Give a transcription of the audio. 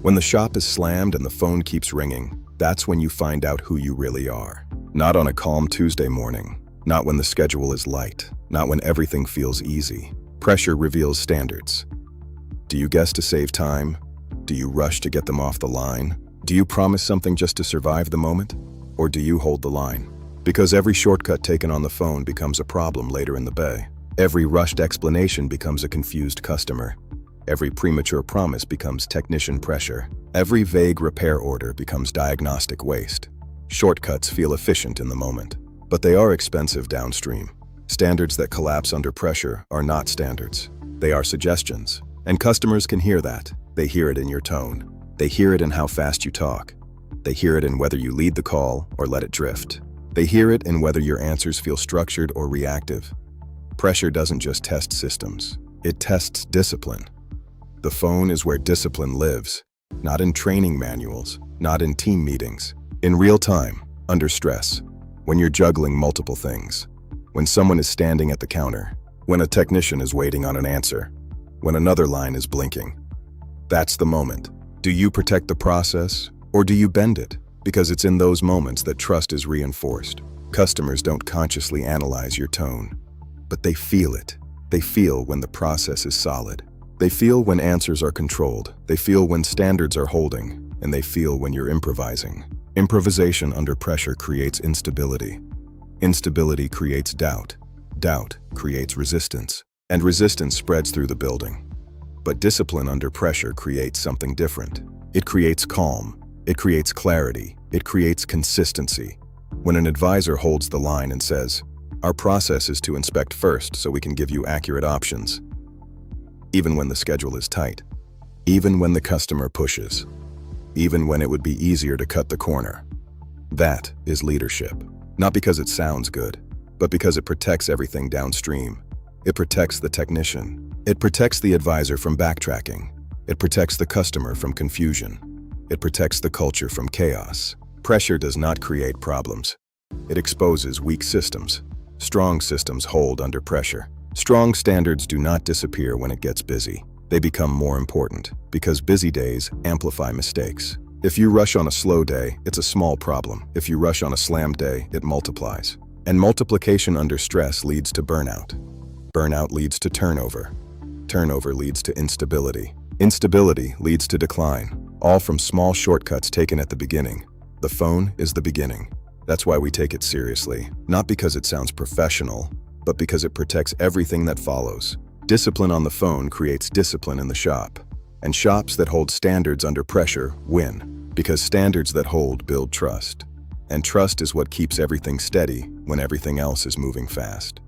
When the shop is slammed and the phone keeps ringing, that's when you find out who you really are. Not on a calm Tuesday morning, not when the schedule is light, not when everything feels easy. Pressure reveals standards. Do you guess to save time? Do you rush to get them off the line? Do you promise something just to survive the moment? Or do you hold the line? Because every shortcut taken on the phone becomes a problem later in the bay. Every rushed explanation becomes a confused customer. Every premature promise becomes technician pressure. Every vague repair order becomes diagnostic waste. Shortcuts feel efficient in the moment, but they are expensive downstream. Standards that collapse under pressure are not standards. They are suggestions. And customers can hear that. They hear it in your tone. They hear it in how fast you talk. They hear it in whether you lead the call or let it drift. They hear it in whether your answers feel structured or reactive. Pressure doesn't just test systems. It tests discipline. The phone is where discipline lives, not in training manuals, not in team meetings. In real time, under stress, when you're juggling multiple things, when someone is standing at the counter, when a technician is waiting on an answer, when another line is blinking. That's the moment. Do you protect the process, or do you bend it? Because it's in those moments that trust is reinforced. Customers don't consciously analyze your tone, but they feel it. They feel when the process is solid. They feel when answers are controlled. They feel when standards are holding, and they feel when you're improvising. Improvisation under pressure creates instability. Instability creates doubt. Doubt creates resistance, and resistance spreads through the building. But discipline under pressure creates something different. It creates calm. It creates clarity. It creates consistency. When an advisor holds the line and says, "Our process is to inspect first so we can give you accurate options," even when the schedule is tight, even when the customer pushes, even when it would be easier to cut the corner. That is leadership. Not because it sounds good, but because it protects everything downstream. It protects the technician. It protects the advisor from backtracking. It protects the customer from confusion. It protects the culture from chaos. Pressure does not create problems. It exposes weak systems. Strong systems hold under pressure. Strong standards do not disappear when it gets busy. They become more important, because busy days amplify mistakes. If you rush on a slow day, it's a small problem. If you rush on a slammed day, it multiplies. And multiplication under stress leads to burnout. Burnout leads to turnover. Turnover leads to instability. Instability leads to decline, all from small shortcuts taken at the beginning. The phone is the beginning. That's why we take it seriously, not because it sounds professional, but because it protects everything that follows. Discipline on the phone creates discipline in the shop. And shops that hold standards under pressure win, because standards that hold build trust. And trust is what keeps everything steady when everything else is moving fast.